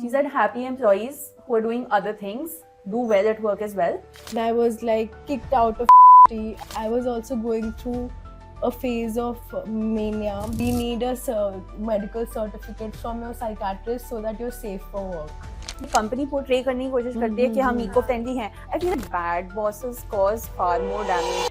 She said happy employees who are doing other things do well at work as well. I was like kicked out of I was also going through a phase of mania. We need a medical certificate from your psychiatrist so that you're safe for work. Company portray करने की कोशिश करती है कि हम eco friendly हैं. I feel like bad bosses cause far more damage.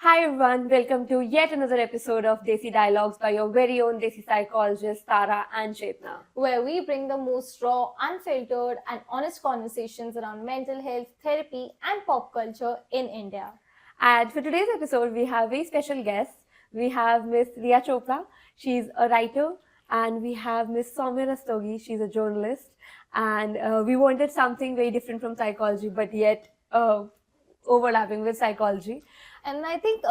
Hi everyone, welcome to yet another episode of Desi Dialogues by your very own Desi psychologists Tara and Chetna, where we bring the most raw, unfiltered, and honest conversations around mental health, therapy, and pop culture in India. And for today's episode, we have a special guest. We have Miss Riya Chopra. She's a writer, and we have Miss Soumya Rastogi. She's a journalist, and we wanted something very different from psychology, but yet overlapping with psychology. And I think,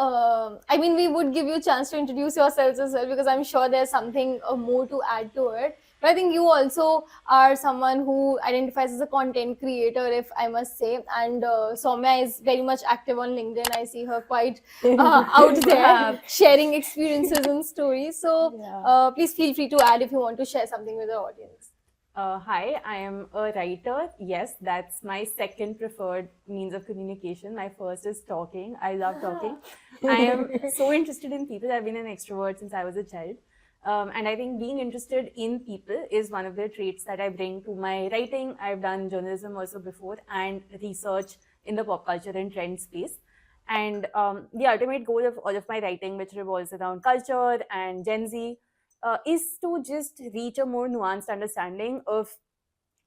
we would give you a chance to introduce yourselves as well, because I'm sure there's something more to add to it. But I think you also are someone who identifies as a content creator, if I must say. And Soumya is very much active on LinkedIn. I see her quite out there sharing experiences and stories. So please feel free to add if you want to share something with the audience. Hi, I am a writer. Yes, that's my second preferred means of communication. My first is talking. I love talking. I am so interested in people. I've been an extrovert since I was a child. And I think being interested in people is one of the traits that I bring to my writing. I've done journalism also before and research in the pop culture and trend space. And the ultimate goal of all of my writing, which revolves around culture and Gen Z, is to just reach a more nuanced understanding of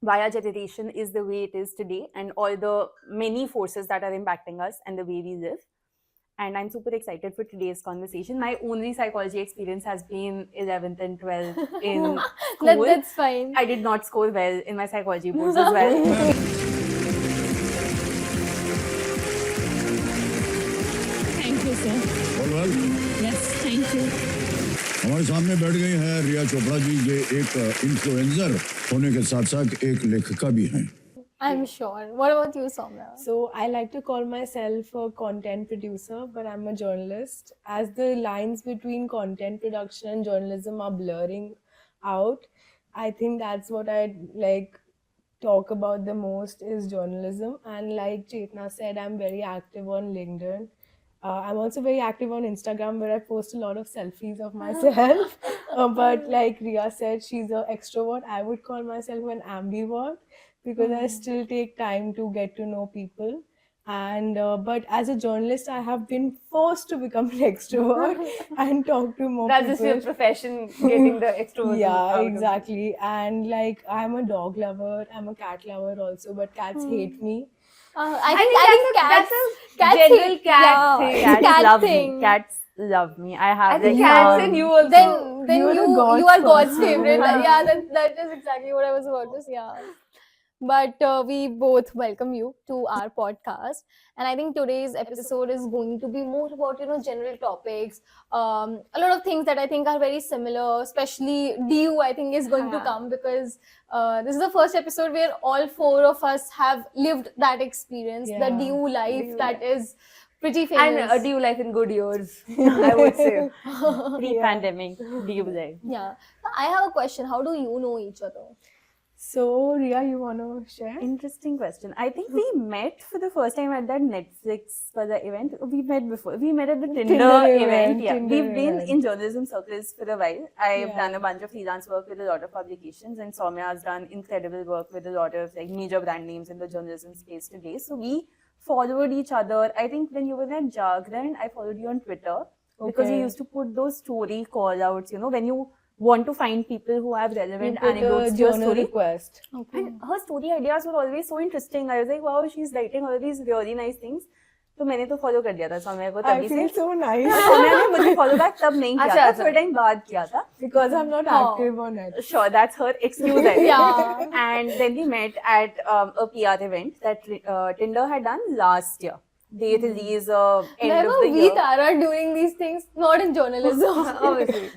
why our generation is the way it is today and all the many forces that are impacting us and the way we live. And I'm super excited for today's conversation. My only psychology experience has been 11th and 12th in school. That's fine. I did not score well in my psychology boards as well. Thank you, sir. All well? Yes, thank you. हमारे सामने बैठ गई हैं रिया चोपड़ा जी, जो एक influencer होने के साथ साथ एक लेखिका भी हैं. I'm sure. What about you, Soumya? So I like to call myself a content producer, but I'm a journalist. As the lines between content production and journalism are blurring out, I think that's what I like talk about the most is journalism. And like Chetna said, I'm very active on LinkedIn. I'm also very active on Instagram, where I post a lot of selfies of myself. But like Riya said, she's an extrovert. I would call myself an ambivert, because I still take time to get to know people. And but as a journalist, I have been forced to become an extrovert and talk to more That's people. just your profession, getting the extrovert. Yeah, exactly. And like, I'm a dog lover, I'm a cat lover also, but cats hate me. I think cats general hate- cat thing. Cats cat love thing. me. Cats love me. I have I think like, cats and you also. Then You're you God's are God's person. favorite. Yeah, that is exactly what I was about to say. Yeah. But we both welcome you to our podcast, and I think today's episode is going to be more about general topics. A lot of things that I think are very similar, especially DU. I think is going to come because this is the first episode where all four of us have lived that experience, the DU life that is pretty famous. And do you life in good years? I would say. pre-pandemic. Do you believe? Yeah. I have a question. How do you know each other? So Riya, you want to share? Interesting question. I think we met for the first time at that Netflix for the event. We met before. We met at the Tinder event. Yeah, Tinder we've been event. in journalism circles for a while. I've Yeah. done a bunch of freelance work with a lot of publications, and Soumya has done incredible work with a lot of like major brand names in the journalism space today. So we followed each other. I think when you were at Jagran, I followed you on Twitter because you Okay. used to put those story call outs. When you want to find people who have You relevant put a anecdotes to your journal story. request. And her story ideas were always so interesting. I was like, wow, she's writing all these really nice things. तो मैंने तो follow कर दिया था सौम्या को I तभी feel से. so nice Saumya ने मुझे follow back तब नहीं किया था, अच्छा. थोड़ा टाइम बाद किया था. because I'm not active on it. Sure, that's her excuse. I think. Yeah. And then we met at a PR event that Tinder had done last year. They release end Never of the we year. Tara doing these things, not in journalism. Obviously.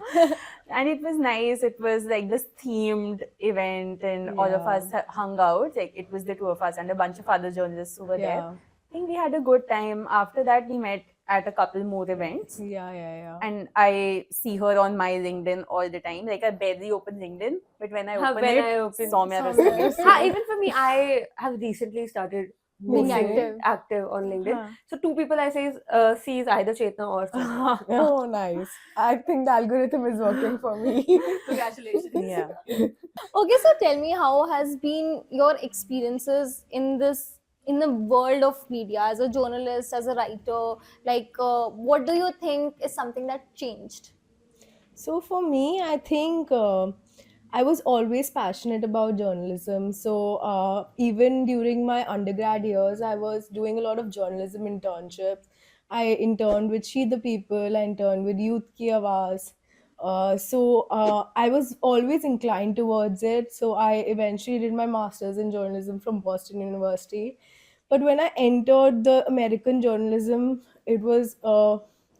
And it was nice. It was like this themed event, and all of us hung out. Like it was the two of us and a bunch of other journalists who were there. I think we had a good time. After that, we met at a couple more events. Yeah. And I see her on my LinkedIn all the time. Like I barely open LinkedIn, but when I open when it, I open Soumya Soumya Rastogi. Even for me, I have recently started Being mostly active. on LinkedIn. Huh. So two people I see is either Chetna or Soumya. Oh, nice. I think the algorithm is working for me. Congratulations. Yeah. Okay, so tell me, how has been your experiences in the world of media as a journalist, as a writer? Like, what do you think is something that changed? So for me, I think I was always passionate about journalism. So even during my undergrad years, I was doing a lot of journalism internships. I interned with She the People. I interned with Youth Ki Awaaz. I was always inclined towards it. So I eventually did my master's in journalism from Boston University. But when I entered the American journalism, it was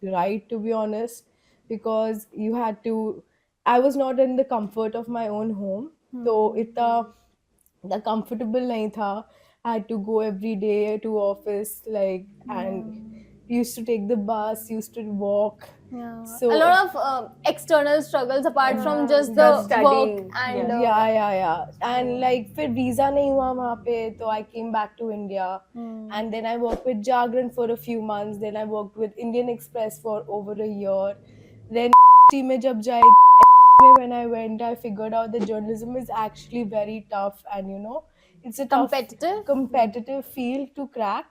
right, to be honest, because you had to. I was not in the comfort of my own home, so the comfortable nahi tha. I had to go every day to office, like, and used to take the bus, used to walk. Yeah, So a lot of external struggles apart from just the Just work studying. and yeah. And like फिर visa नहीं हुआ वहाँ पे, so I came back to India, and then I worked with Jagran for a few months. Then I worked with Indian Express for over a year. Then में जब जाए when I went, I figured out that journalism is actually very tough, and it's a tough, competitive field to crack.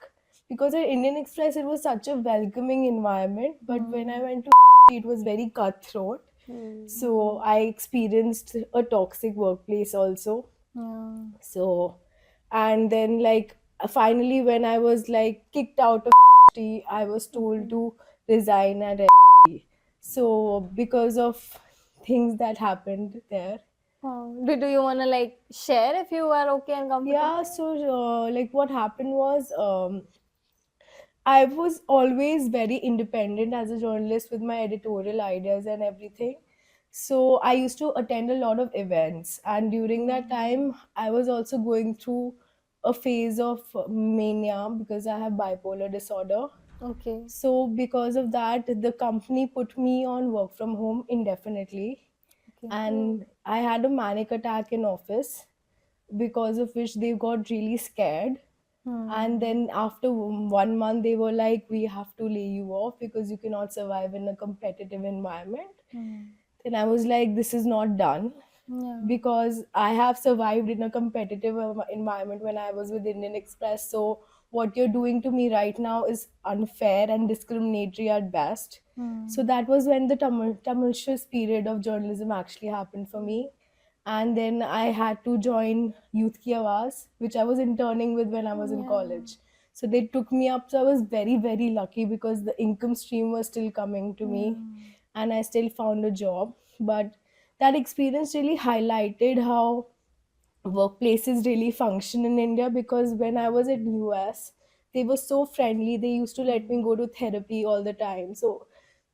Because at Indian Express, it was such a welcoming environment, but when I went to it was very cutthroat. So I experienced a toxic workplace also. So, and then like finally, when I was like kicked out of I was told to resign at so because of things that happened there. do you want to like share if you are okay and comfortable? Yeah, so like what happened was I was always very independent as a journalist with my editorial ideas and everything. So I used to attend a lot of events, and during that time, I was also going through a phase of mania because I have bipolar disorder. Okay. So because of that, the company put me on work from home indefinitely, and I had a manic attack in office, because of which they got really scared. And then after 1 month, they were like, "We have to lay you off because you cannot survive in a competitive environment." Then I was like, "This is not done." Because I have survived in a competitive environment when I was with Indian Express. So what you're doing to me right now is unfair and discriminatory at best. So that was when the tumultuous period of journalism actually happened for me. And then I had to join Youth Ki Awaaz, which I was interning with when I was in college. So they took me up. So I was very, very lucky because the income stream was still coming to me, and I still found a job. But that experience really highlighted how workplaces really function in India, because when I was in US, they were so friendly. They used to let me go to therapy all the time. So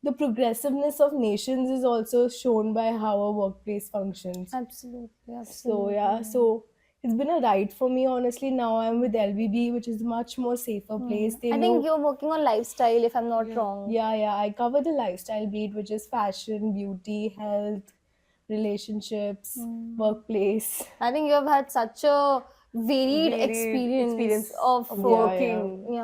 the progressiveness of nations is also shown by how a workplace functions. Absolutely. So yeah, so it's been a ride for me, honestly. Now I'm with LVB, which is a much more safer place. They I know, think you're working on lifestyle, if I'm not wrong. yeah. I cover the lifestyle beat, which is fashion, beauty, health, relationships, workplace. I think you have had such a varied Varied experience experience of working.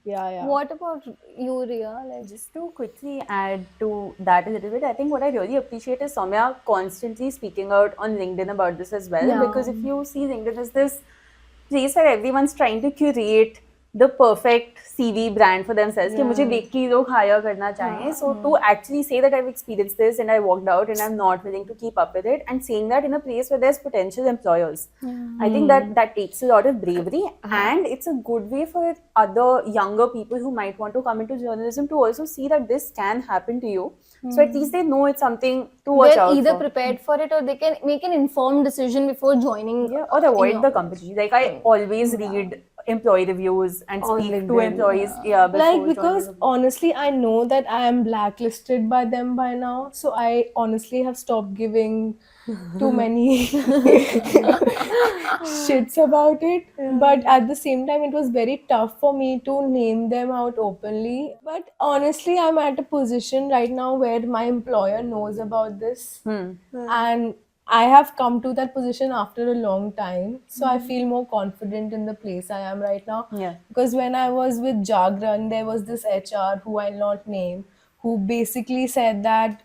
Yeah. What about you, Ria? Like, Just to quickly add to that a little bit, I think what I really appreciate is Soumya constantly speaking out on LinkedIn about this as well. Yeah. Because if you see LinkedIn as this place where everyone's trying to curate the perfect CV brand for themselves, कि मुझे देख के ही लोग hire करना चाहें. So to actually say that I've experienced this and I walked out and I'm not willing to keep up with it, and saying that in a place where there's potential employers, I think that takes a lot of bravery, and it's a good way for other younger people who might want to come into journalism to also see that this can happen to you. So at least they know it's something to watch they're out either for. prepared for it or they can make an informed decision before joining. Yeah, or avoid the company. Like I always read employee reviews and On speak to LinkedIn, employees. yeah. Yeah, before Like, because joining. honestly, I know that I am blacklisted by them by now. So I honestly have stopped giving too many shits about it. But at the same time, it was very tough for me to name them out openly. But honestly, I'm at a position right now where my employer knows about this. And I have come to that position after a long time. So I feel more confident in the place I am right now. Yeah. Because when I was with Jagran, there was this HR who I'll not name, who basically said that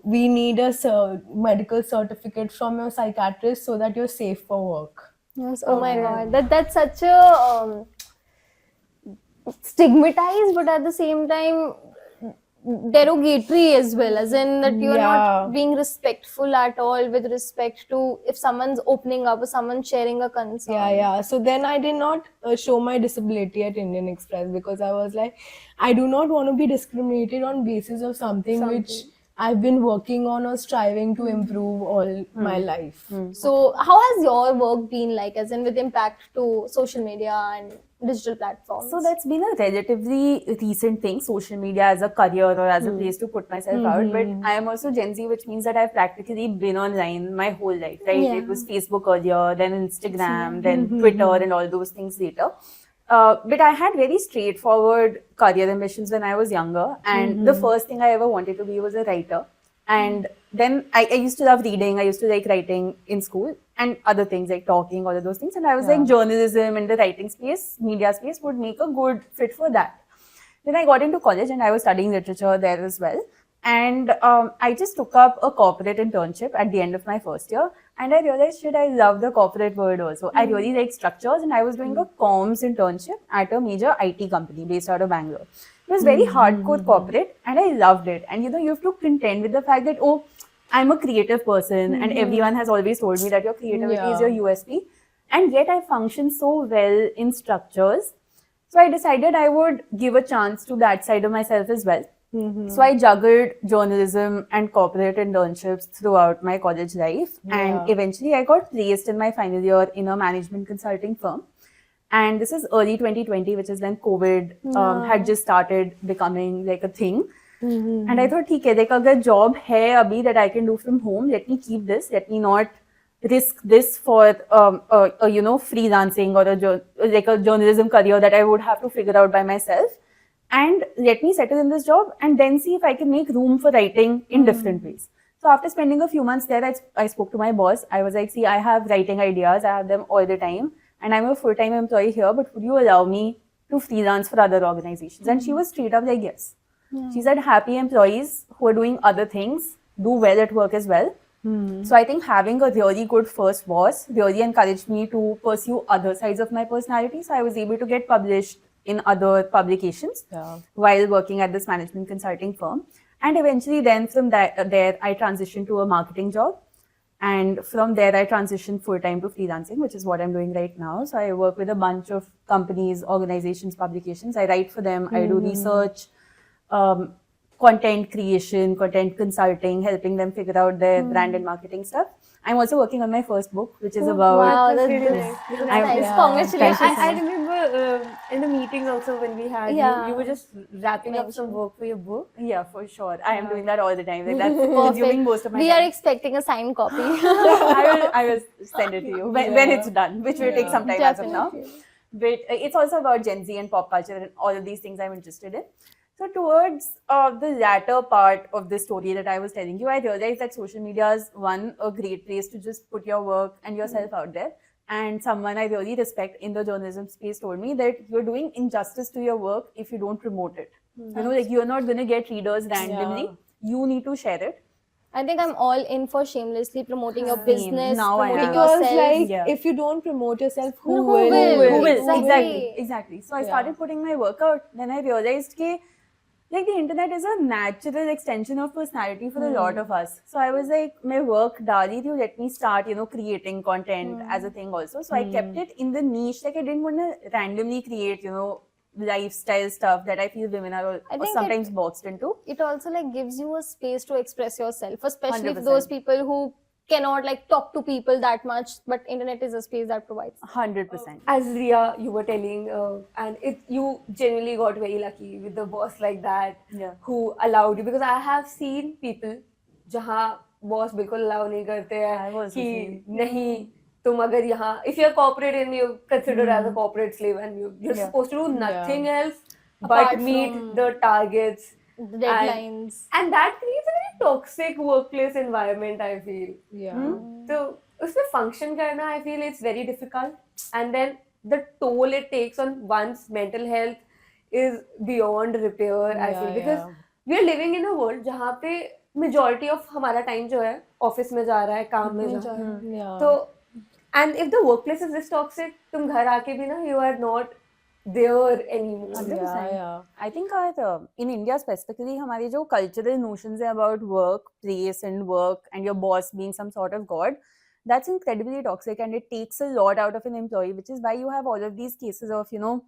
we need a medical certificate from your psychiatrist so that you're safe for work. Yes, oh my god, that's such a stigmatized, but at the same time derogatory as well, as in that you're Yeah. not being respectful at all with respect to if someone's opening up or someone's sharing a concern. Yeah. So then I did not show my disability at Indian Express because I was like, I do not want to be discriminated on basis of something which I've been working on or striving to improve all my life. So how has your work been like, as in with impact to social media and digital platforms? So that's been a relatively recent thing, social media as a career or as a place to put myself out. But I am also Gen Z, which means that I've practically been online my whole life, right? Yeah. It was Facebook earlier, then Instagram, then Twitter and all those things later. But I had very straightforward career ambitions when I was younger. And the first thing I ever wanted to be was a writer. And then I used to love reading. I used to like writing in school and other things like talking, all of those things. And I was like, journalism and the writing space, media space would make a good fit for that. Then I got into college and I was studying literature there as well. And I just took up a corporate internship at the end of my first year. And I realized, shit, I love the corporate world also. I really like structures, and I was doing a comms internship at a major IT company based out of Bangalore. It was very hardcore corporate, and I loved it. And you know, you have to contend with the fact that, oh, I'm a creative person, and everyone has always told me that your creativity is your USP. And yet I function so well in structures. So I decided I would give a chance to that side of myself as well. So I juggled journalism and corporate internships throughout my college life. And eventually I got placed in my final year in a management consulting firm. And this is early 2020, which is when COVID had just started becoming like a thing. And I thought, okay, like agar job hai abhi that I can do from home, let me keep this. Let me not risk this for you know, freelancing or like a journalism career that I would have to figure out by myself. And let me settle in this job and then see if I can make room for writing in different ways. So after spending a few months there, I spoke to my boss. I was like, see, I have writing ideas. I have them all the time. And I'm a full-time employee here, but would you allow me to freelance for other organizations? And she was straight up like, yes. She said, happy employees who are doing other things do well at work as well. So I think having a really good first boss really encouraged me to pursue other sides of my personality. So I was able to get published in other publications while working at this management consulting firm. And eventually then from there, I transitioned to a marketing job. And from there, I transitioned full-time to freelancing, which is what I'm doing right now. So I work with a bunch of companies, organizations, publications. I write for them. I do research, content creation, content consulting, helping them figure out their brand and marketing stuff. I'm also working on my first book, which is about... Wow, that's really nice. nice. Nice. Congratulations. I remember in the meetings also when we had you were just wrapping up some work for your book. Yeah, for sure. I am doing that all the time. Like, that's consuming most of my We time. are expecting a signed copy. I will send it to you when it's done, which will take some time as of now. But it's also about Gen Z and pop culture and all of these things I'm interested in. So towards the latter part of the story that I was telling you, I realized that social media is a great place to just put your work and yourself out there. And someone I really respect in the journalism space told me that you're doing injustice to your work if you don't promote it. You know, like you're not going to get readers randomly. You need to share it. I think I'm all in for shamelessly promoting your business, Now I promoting am. Because yourself. like, if you don't promote yourself, who No, will? Who will? Exactly. Exactly. So I started putting my work out. Then I realized that like the internet is a natural extension of personality for a lot of us. So I was like, my work dali thi, let me start, you know, creating content as a thing also. So I kept it in the niche. Like I didn't want to randomly create, you know, lifestyle stuff that I feel women are I think sometimes boxed into. It also like gives you a space to express yourself, especially for 100%. those people who cannot like talk to people that much, but internet is a space that provides. 100%. As Ria, you were telling, and you genuinely got very lucky with the boss like that, Yeah. who allowed you. Because I have seen people जहाँ boss बिल्कुल allow नहीं करते I've हैं also कि seen. नहीं तुम अगर यहाँ, if you're corporate and you're considered as a corporate slave and you're Yeah. supposed to do nothing else Apart but meet from the targets. The deadlines. And that creates a very toxic workplace environment, I feel. Yeah. तो उसमें function करना, I feel it's very difficult. And then the toll it takes on one's mental health is beyond repair, I Yeah, feel. Because yeah. we are living in a world जहाँ पे majority of हमारा time जो है office में जा रहा है, काम में जा रहा है. Yeah. तो and if the workplace is this toxic, तुम घर आके भी ना, you are not there anymore. 100%. Yeah. I think our, in India specifically, हमारे जो cultural notions है about work, place and work and your boss being some sort of god, that's incredibly toxic and it takes a lot out of an employee, which is why you have all of these cases of, you know,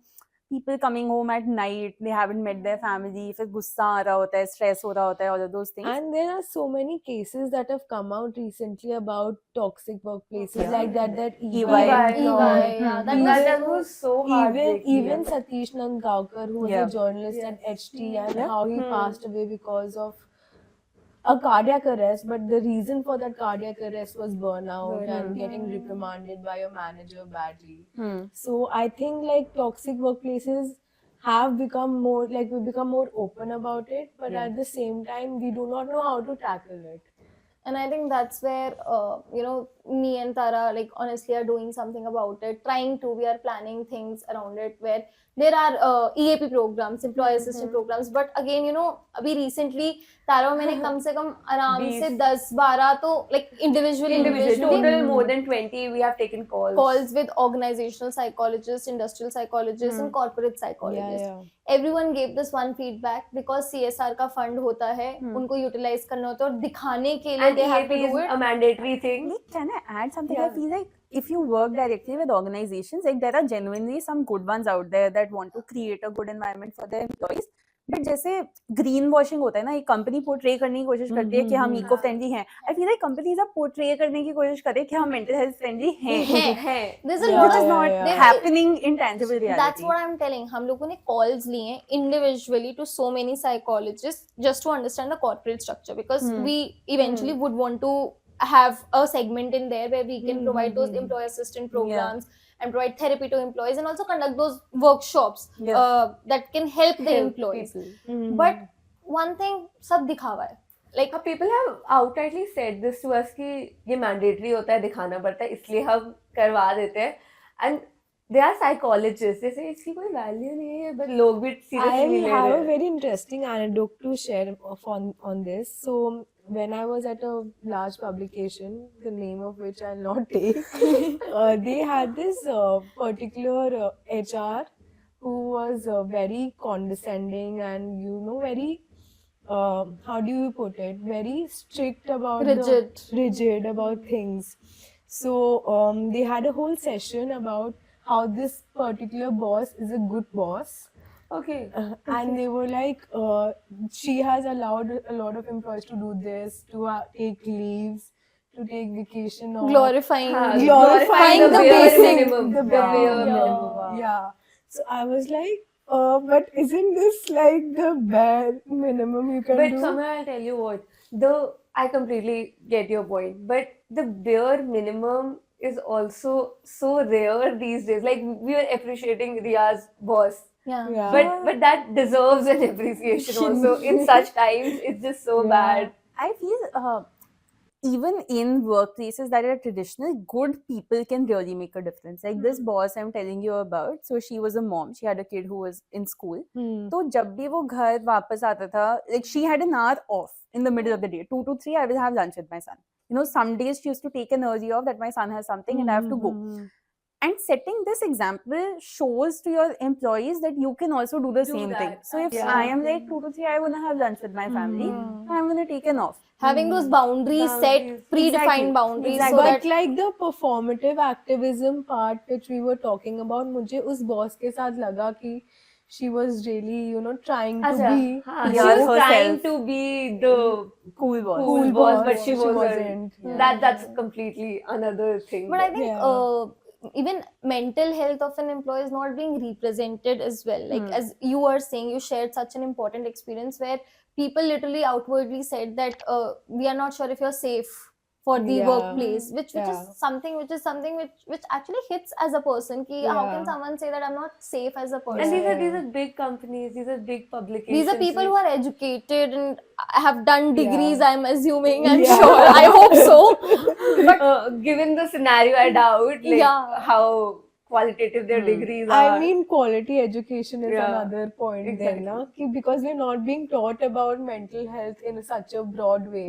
people coming home at night, they haven't met their family, फिर गुस्सा आ रहा होता है, stress हो रहा होता है, all of those things. And there are so many cases that have come out recently about toxic workplaces Yeah. like that EY. EY, law. yeah, that was That was so heartbreaking. Even Satish Nandgaonkar, who was Yeah. a journalist at HT, and Yeah. how he passed away because of a cardiac arrest, but the reason for that cardiac arrest was burnout and getting reprimanded by your manager badly. So I think like toxic workplaces have become more like we become more open about it, but at the same time we do not know how to tackle it. And I think that's where you know, me and Tara like honestly are doing something about it, we are planning things around it, where there are EAP programs, employee assistance programs, but again, you know, अभी recently Tara और मैंने कम से कम आराम से 10-12 तो like individually Total more than 20 we have taken calls with organizational psychologists, industrial psychologists and corporate psychologists. Yeah. Everyone gave this one feedback, because CSR का fund होता है, उनको utilize करना होता है और दिखाने के लिए and they have to EAP is do it. a mandatory thing. Like, can I add something? I feel like if you work directly with organizations, like there are genuinely some good ones out there that want to create a good environment for their employees. But जैसे green washing होता है ना, एक company portray करने की कोशिश करती है कि हम इको फ्रेंडली हैं. आई फील लाइक कंपनीज अब पोर्ट्रे करने की कोशिश करें कि हम मेंटल हेल्थ फ्रेंडली हैं. There's a Yeah, lot Which is of not happening in tangible reality. That's what I'm telling. हम लोगों ने calls लिए individually to so many psychologists just to understand the corporate structure, because we eventually would want to have a segment in there where we can provide those employee assistant programs and provide therapy to employees, and also conduct those workshops that can help the employees. But one thing, सब दिखावा है. Like people have outrightly said this to us कि ये mandatory होता है, दिखाना पड़ता है, इसलिए हम करवा देते हैं. And they are psychologists. They say इसकी कोई value नहीं है, but लोग भी seriously I ले रहे have a हैं. very interesting anecdote to share on this. So when I was at a large publication, the name of which I'll not take, they had this particular HR who was very condescending and, you know, very how do you put it, very strict about rigid about things. So they had a whole session about how this particular boss is a good boss. Okay. And they were like, she has allowed a lot of employees to do this, to take leaves, to take vacation off. Glorifying Glorifying the bare basic. minimum. The bare bare minimum. Yeah. So I was like, but isn't this like the bare minimum you can But do? Samya, I'll tell you what, I completely get your point, but the bare minimum is also so rare these days. Like, we are appreciating Ria's boss, Yeah. but that deserves an appreciation also. In such times, it's just so bad. I feel even in workplaces that are traditional, good people can really make a difference. Like this boss I'm telling you about, so she was a mom. She had a kid who was in school. तो जब भी वो घर वापस आता था, like she had an hour off in the middle of the day. 2 to 3, I will have lunch with my son. You know, some days she used to take an early off that my son has something and I have to go. And setting this example shows to your employees that you can also do the same thing. So if I am like 2 to 3, I want to have lunch with my family, I'm going to take an off. Having those boundaries set, predefined boundaries, so But that like the performative activism part which we were talking about, मुझे उस boss के साथ लगा कि she was really, trying to Acha, be हाँ, she Yeah, was trying herself. to be the Cool boss. cool boss, but boss, she she wasn't. wasn't. That's completely another thing. But I think Yeah. even mental health of an employee is not being represented as well. Like as you were saying, you shared such an important experience where people literally outwardly said that we are not sure if you're safe for the Yeah. workplace, which Yeah. is something which actually hits as a person. Ki how can Yeah. someone say that I'm not safe as a person? And Yeah. these are big companies, these are big publications. These are people who are educated and have done degrees. Yeah. I'm assuming. I'm Yeah. sure. I hope so. But given the scenario, I doubt like Yeah. how qualitative their degrees are. I mean, quality education is Yeah, another point exactly. then, na? Because we're not being taught about mental health in such a broad way.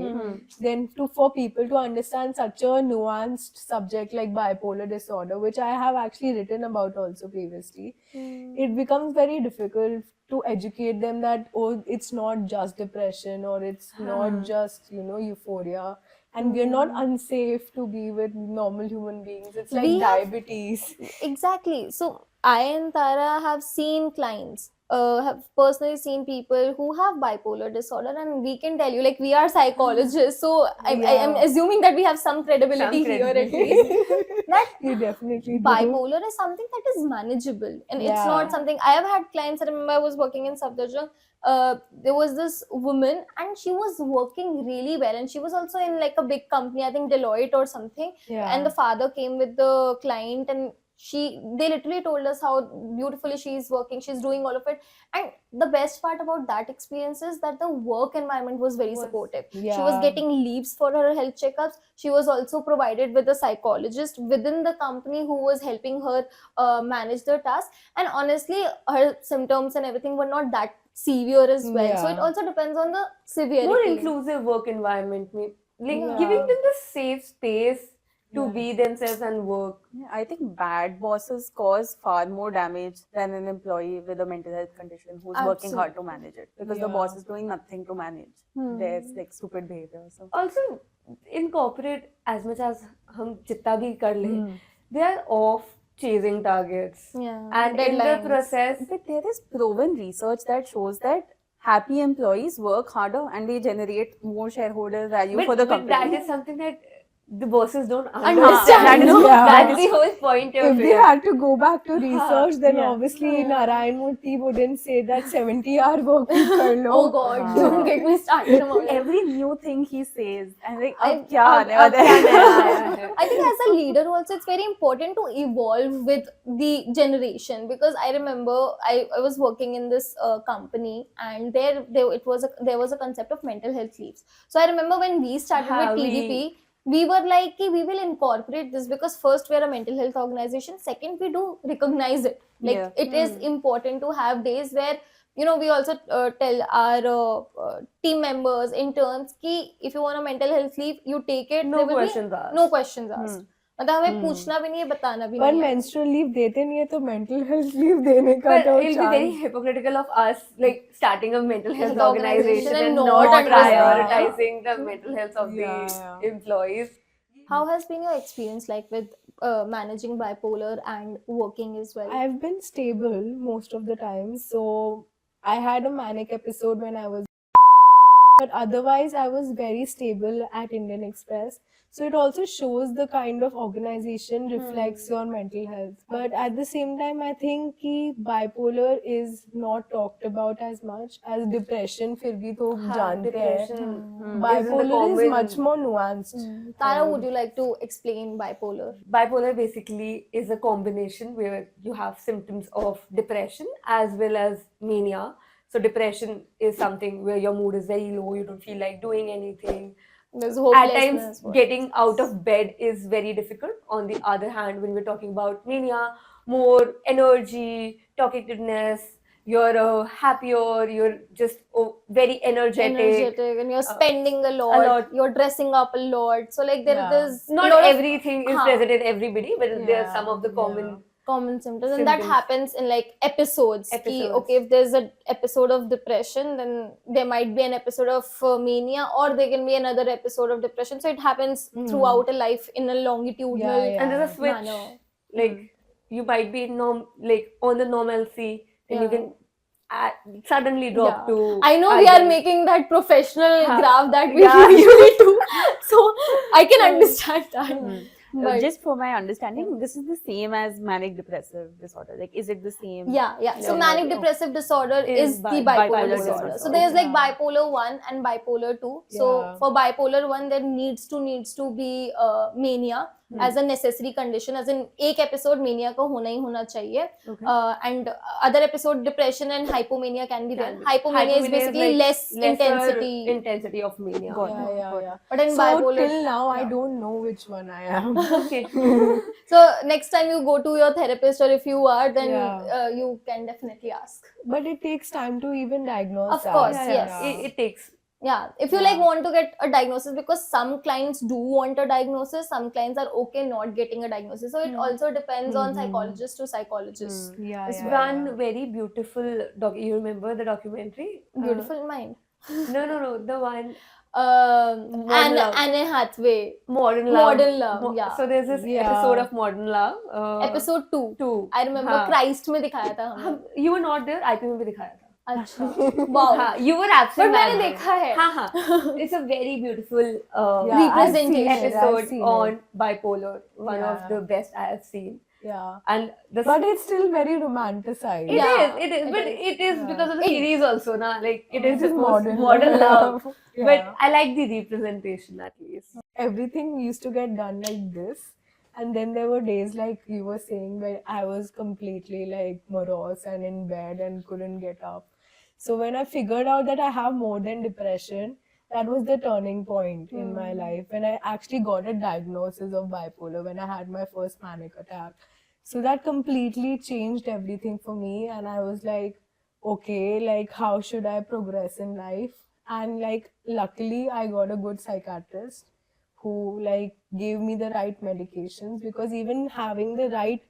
Then for people to understand such a nuanced subject like bipolar disorder, which I have actually written about also previously, it becomes very difficult to educate them that, oh, it's not just depression or it's not just, euphoria. And we're not unsafe to be with normal human beings. It's like We have- diabetes. Exactly. So I and Tara have seen clients, have personally seen people who have bipolar disorder, and we can tell you, like, we are psychologists, so I am Yeah. assuming that we have some credibility here at least. That You definitely do. bipolar is something that is manageable, and it's Yeah. not something. I have had clients. I remember I was working in Safdarjung. There was this woman, and she was working really well, and she was also in like a big company, I think Deloitte or something. Yeah. And the father came with the client, and they literally told us how beautifully she's working, she's doing all of it. And the best part about that experience is that the work environment was very supportive. She was Yeah. getting leaves for her health checkups. She was also provided with a psychologist within the company who was helping her manage the task. And honestly, her symptoms and everything were not that severe as well. So Yeah. it also depends on the severity. More inclusive work environment, like Yeah. giving them the safe space to be themselves and work. Yeah, I think bad bosses cause far more damage than an employee with a mental health condition who's working hard to manage it, because the boss is doing nothing to manage. There's like stupid behavior. So Also, in corporate, as much as hum jitna bhi kar le, they are off chasing targets. Yeah, And in the deadlines. process, but there is proven research that shows that happy employees work harder and they generate more shareholder value for the but company. that is something that the bosses don't Understand. That is, Yeah. that's the whole point of If they it. had to go back to research, then Yeah. obviously Narayan Murthy wouldn't say that 70-hour work week kar lo. Oh God, don't get me started about it. Every new thing he says, and like, I- ab kya aane wala Kya hai? naya aaya hai? I think as a leader also it's very important to evolve with the generation, because I remember I was working in this company, and there was a concept of mental health leaves. So I remember when we started Yeah, with TDP, we were like, "Ki, we will incorporate this, because first we are a mental health organization, second we do recognize it. Like Yeah. it is important to have days where we also tell our team members, interns, ki if you want a mental health leave, you take it. No There will be questions asked. no questions asked. मतलब हमें पूछना भी नहीं है, बताना भी पर नहीं है. menstrual leave देते नहीं है तो mental health leave देने का But तो it'll be very chance. hypocritical of us, like starting a mental health Health organization organization and and not not understand. prioritizing the mental health of Yeah, the employees. How has been your experience like with managing bipolar and working as well? I've been stable most of the time. So I had a manic episode when I was, but otherwise I was very stable at Indian Express. So it also shows the kind of organization reflects your mental health. But at the same time, I think कि bipolar is not talked about as much as depression. फिर भी तो जानते हैं. Bipolar is much more nuanced. Tara, would you like to explain bipolar? Bipolar basically is a combination where you have symptoms of depression as well as mania. So depression is something where your mood is very low, you don't feel like doing anything. There's At hopelessness. times, getting out of bed is very difficult. On the other hand, when we're talking about mania, more energy, talkativeness, you're happier, you're just very energetic. and you're spending a lot, you're dressing up a lot. So like there's a Not lot of everything is present in everybody, but there are some of the common symptoms, and that Symptoms. happens in like episodes. Ki, okay, if there's an episode of depression, then there might be an episode of mania, or there can be another episode of depression. So it happens throughout a life in a longitudinal Yeah. And there's a switch. manner. Like you might be on the normalcy, then you can suddenly drop Yeah. to. I know we are idol. making that professional Huh. graph that we Yeah. usually do, so I can understand that. But Just for my understanding, this is the same as manic depressive disorder. Like, is it the same? yeah. So No, manic okay. depressive disorder Is is bi- the bipolar bipolar disorder. disorder. So there's like Yeah. bipolar 1 and bipolar 2. So Yeah. for bipolar 1, there needs to be mania as a necessary condition. As in, एक episode mania का होना ही होना चाहिए. Okay. And other episode depression and hypomania can be there. Can be. Hypomania is basically like less lesser intensity. intensity of mania. Got Yeah, it. yeah, Got yeah. But in So bipolar, till now, I yeah. don't know which one I am. Okay. So next time you go to your therapist, or if you are, then Yeah. you can definitely ask. But it takes time to even diagnose Of that. course, Yeah, yes. yeah. It takes. Yeah, if you like want to get a diagnosis, because some clients do want a diagnosis, some clients are okay not getting a diagnosis. So it also depends on psychologist to psychologist. Yeah, There's yeah, one yeah. very beautiful you remember the documentary? Beautiful mind. No, the one Anne Love. Anne Hathaway, Modern Love. Modern Love, yeah. So there's this Yeah. episode of Modern Love. episode 2. 2. I remember हाँ. Christ में दिखाया था हमने. You were not there. IPM में भी दिखाया था. अच्छा, wow. हाँ, you were absent. But मैंने that day. देखा है. हाँ. It's a very beautiful Yeah, I've seen representation. it, I've episode seen on it. bipolar. One of Yeah. the best I have seen. Yeah. And the But it's still very romanticized. It is, but it is because of the series also, na. Like it is just modern modern love. Yeah. But I like the representation at least. Everything used to get done like this. And then there were days like you were saying where I was completely like morose and in bed and couldn't get up. So when I figured out that I have more than depression, that was the turning point in my life. When I actually got a diagnosis of bipolar, when I had my first panic attack. So that completely changed everything for me. And I was like, okay, like how should I progress in life? And like luckily I got a good psychiatrist who like gave me the right medications, because even having the right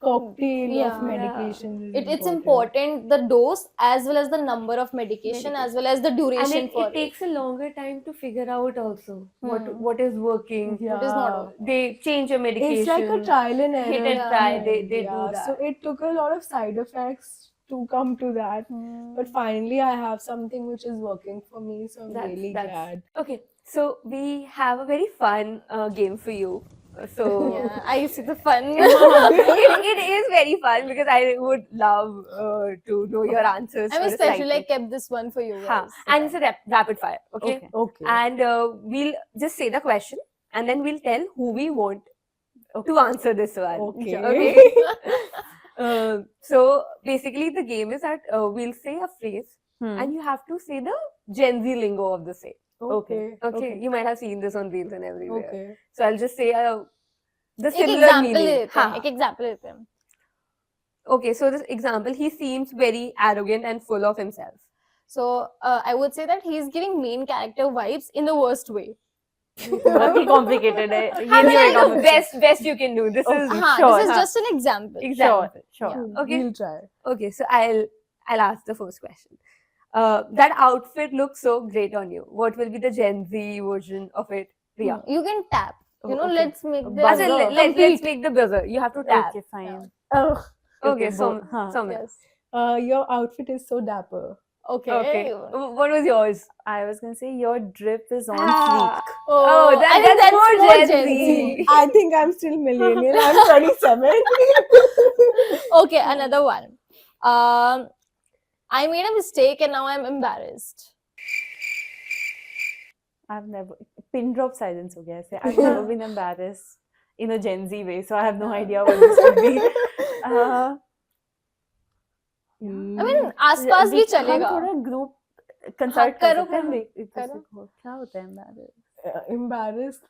cocktail Yeah. of medications is It's important, the dose as well as the number of medication as well as the And duration it, for it takes a longer time to figure out also what is working. Yeah. What is not working. They change your medication. It's like a trial and error. Hit and try. They do Yeah, that. so it took a lot of side effects to come to that. But finally I have something which is working for me, so I'm really glad. Okay, so we have a very fun game for you. So Yeah, I see the fun. it is very fun because I would love to know your answers. I'm for this especially cycle. like kept this one for you Huh. guys. And it's a rapid fire, okay? Okay. Okay. And we'll just say the question and then we'll tell who we want to answer this one. Okay. Okay. So basically, the game is that we'll say a phrase and you have to say the Gen Z lingo of the same. Okay. Okay. You might have seen this on reels and everywhere. Okay. So I'll just say the एक similar example meaning. लेते हैं, हाँ. एक example लेते हैं. Okay, so this example, he seems very arrogant and full of himself. So I would say that he's giving main character vibes in the worst way. बहुत complicated है. How ये many नहीं the best you can do? This is हाँ, sure, this is हाँ. just an example. example. Sure. Okay. We'll try. Okay, so I'll ask the first question. That outfit looks so great on you. What will be the Gen Z version of it, Riya? You can tap. You know, okay. let's make this As in, let's complete. make the buzzer. You have to tap. Okay, fine. Oh, Okay, Okay, so huh. Soumya. Yes. your outfit is so dapper. Okay. Okay. What was yours? I was gonna say your drip is on Ah. fleek. Oh, I think that's more Gen Gen Z. Z. I think I'm still millennial. I'm 27. Okay, another one. I made a mistake and now I'm embarrassed. I've never pin drop silence हो गया ऐसे. I've never been embarrassed in a Gen Z way, so I have no idea what this would be. I mean, आसपास भी चलेगा. हम थोड़ा group consult कर करो, सकते हैं. करो, देख- एक करो. दूसरे को. क्या होता है embarrassed? Embarrassed?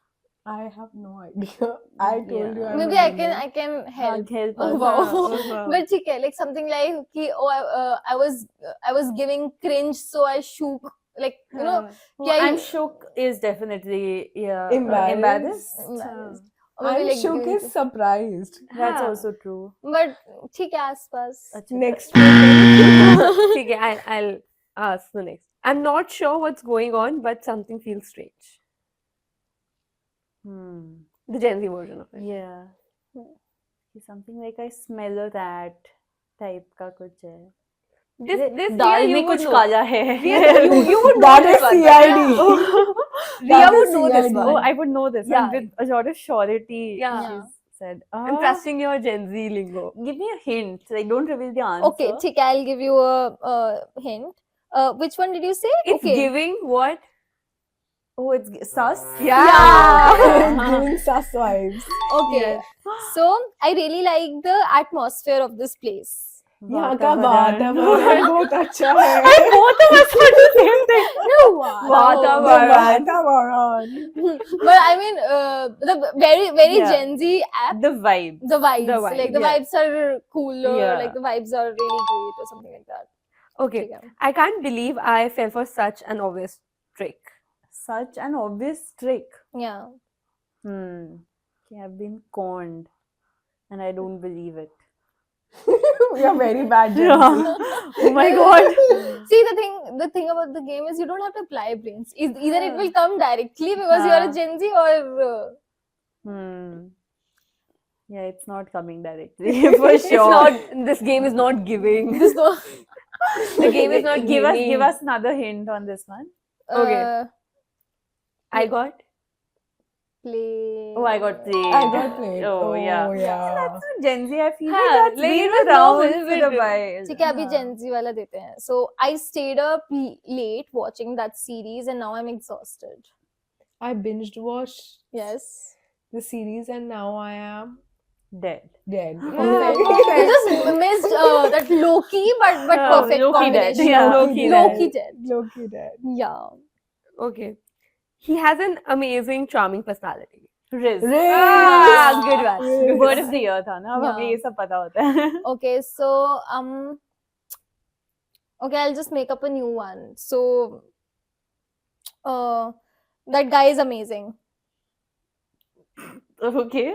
I have no idea. I told you. I'm Maybe millennial. I can help. Help Oh, us. wow. हाँ. But ठीक है, like something like कि I was giving cringe, so I shook. Like you know, Well, yeah, I'm shook is definitely Embarrassed. embarrassed. embarrassed. Or maybe I'm like shook giving- is surprised. That's हाँ. also true. But ठीक है आसपास. अच्छा, Next. Okay, I'll ask the next. I'm not sure what's going on, but something feels strange. The Gen Z version of it. Yeah. Something like I smell a rat type का कुछ है. this dal Riya, you में would कुछ know. काला है. Riya, you would know That this is one. CID. Riya That would is know this CID. one. Oh, I would know this. Yeah. And with a lot of surety, Yeah. she's said. I'm trusting your Gen Z lingo. Give me a hint. Like, don't reveal the answer. Okay, ठीक है, I'll give you a hint. Which one did you say? It's okay. giving what? Oh, it's sus. It's giving sus vibes. Okay. So I really like the atmosphere of this place. यहाँ का वातावरण बहुत अच्छा है. Both of us would do the same thing. No, वातावरण. but I mean, the very Yeah. Gen Z app. The vibe. The vibes, The vibe, like the yeah. vibes are cool, or Yeah. like the vibes are really great, or something like that. Okay. ठीक है. I can't believe I fell for such an obvious trick. Such an obvious trick. Yeah. Okay, I've been conned, and I don't believe it. We are very bad. Gen Z. Oh my god. See, the thing about the game is you don't have to apply brains. Either it will come directly because you are a Gen Z, or Yeah, it's not coming directly for It's sure. not. This game is not giving. just no. The game is not give us giving. give us another hint on this one. Okay. Uh, I got. play. Oh, I got played. I got played. Oh, yeah. yeah. That's not Gen Z. I feel हाँ, like that's like it been was around normal, for a but- while. ठीक है, अभी हाँ. Gen Z वाला देते हैं. So I stayed up late watching that series, and now I'm exhausted. I binged watched Yes. the series and now I am Dead. dead. You just missed that Loki, but perfect Loki dead. combination. Yeah, Loki Loki dead. Loki dead. Yeah. Okay. He has an amazing, charming personality. Riz. Ah, good one. Riz. Word of the year था ना, अब हमें Yeah. ये सब पता होता है. Okay, so okay, I'll just make up a new one. So that guy is amazing. Okay.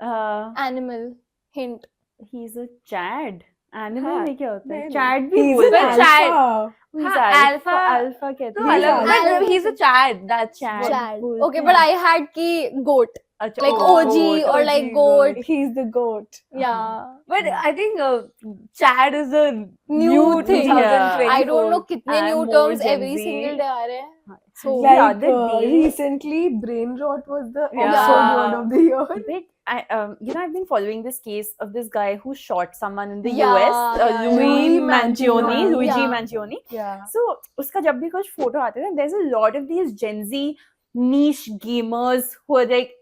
Animal hint. He's a Chad. Animal हाँ, में क्या होता है? नहीं, Chad भी He's बोलते an हैं. But Chad- alpha. He's हाँ, alpha. alpha- Alpha कहते No, हैं. He's अलग, alpha. but he's a Chad. That's Chad. Chad. बोलते Okay, but हैं. I had ki goat, अच्छा, like oh, OG goat, or OG like goat. goat. He's the goat. Yeah. But I think Chad is a New thing. 2024. I don't know कितने I'm new more terms Gen every Z. single day आ रहे हैं. So The Like other day- recently, brain rot was the Yeah. Oxford word of the year. But I've been following this case of this guy who shot someone in the Yeah, US, yeah, Louis yeah. Mangione, Yeah. Luigi Yeah. Mangione. Yeah. So उसका जब भी कुछ photo आते हैं, there's a lot of these Gen Z niche gamers who are like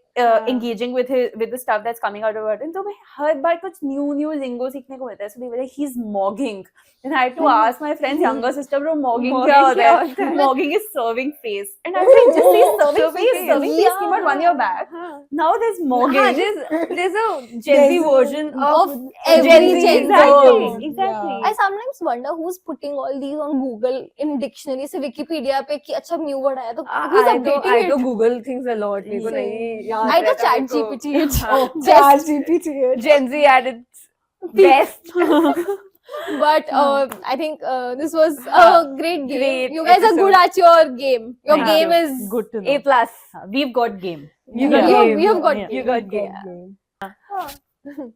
engaging with the stuff that's coming out about him. तो मैं हर बार कुछ new lingo सीखने को मिलता है. So they were like, he's mogging. And I had to ask my friend's younger sister, bro, mogging क्या होता है? Mogging is serving face. And I was like, just say serving face. Serving face came out 1 year back. Now there's mogging. हाँ, there's a Gen Z version of every Gen Z. Gen Z. Exactly. Exactly. I sometimes wonder who's putting all these on Google in dictionary से Wikipedia पे कि अच्छा new word आया तो who's I updating तो it? Google things a lot. मेरे को Same. नहीं याद I तो रहता chat मेरे को. GPT it. हाँ. Best. ChatGPT. Gen Z at its best. But I think this was a great game. Great You guys are good episode. at your game. Your Thank game you. is Good to know. A+. We've got game. You Yeah. got You- game. we have got Yeah. You game. got game.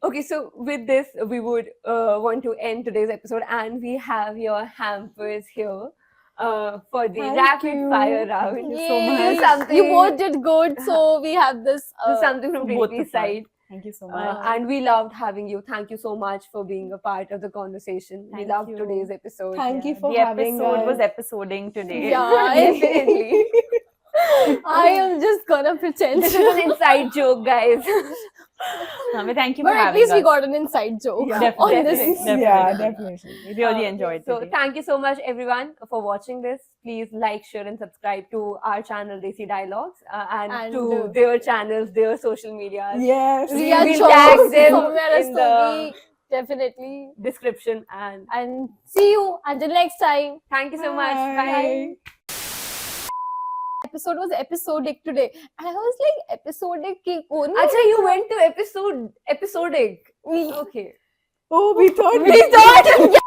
Okay, so with this, we would want to end today's episode, and we have your hampers here for the Thank rapid you. fire round. you so Yay. much. This is something, You both did good, so we have this. this is something from both Preeti's of us. side. Thank you so much. And we loved having you. Thank you so much for being a part of the conversation. We Thank loved you. today's episode. Thank you for the having episode us. was episoding today. Yeah, Definitely. I am just gonna pretend. This is an inside joke, guys. But thank you But for at having least us. we got an inside joke Yeah, on definitely. this. Yeah, definitely. We really enjoyed So today. thank you so much, everyone, for watching this. Please like, share, and subscribe to our channel, Desi Dialogues, and to their channels, their social medias. Yes. Riya We'll Chok, tag them Soumya in the- Rastogi, definitely. Description, and And see you until next time. thank you so much. Bye. Bye. Episode was episodic today, and I was like, episodic ki kaun hai? Acha, you went to episodic. We- Okay. Oh, we thought we thought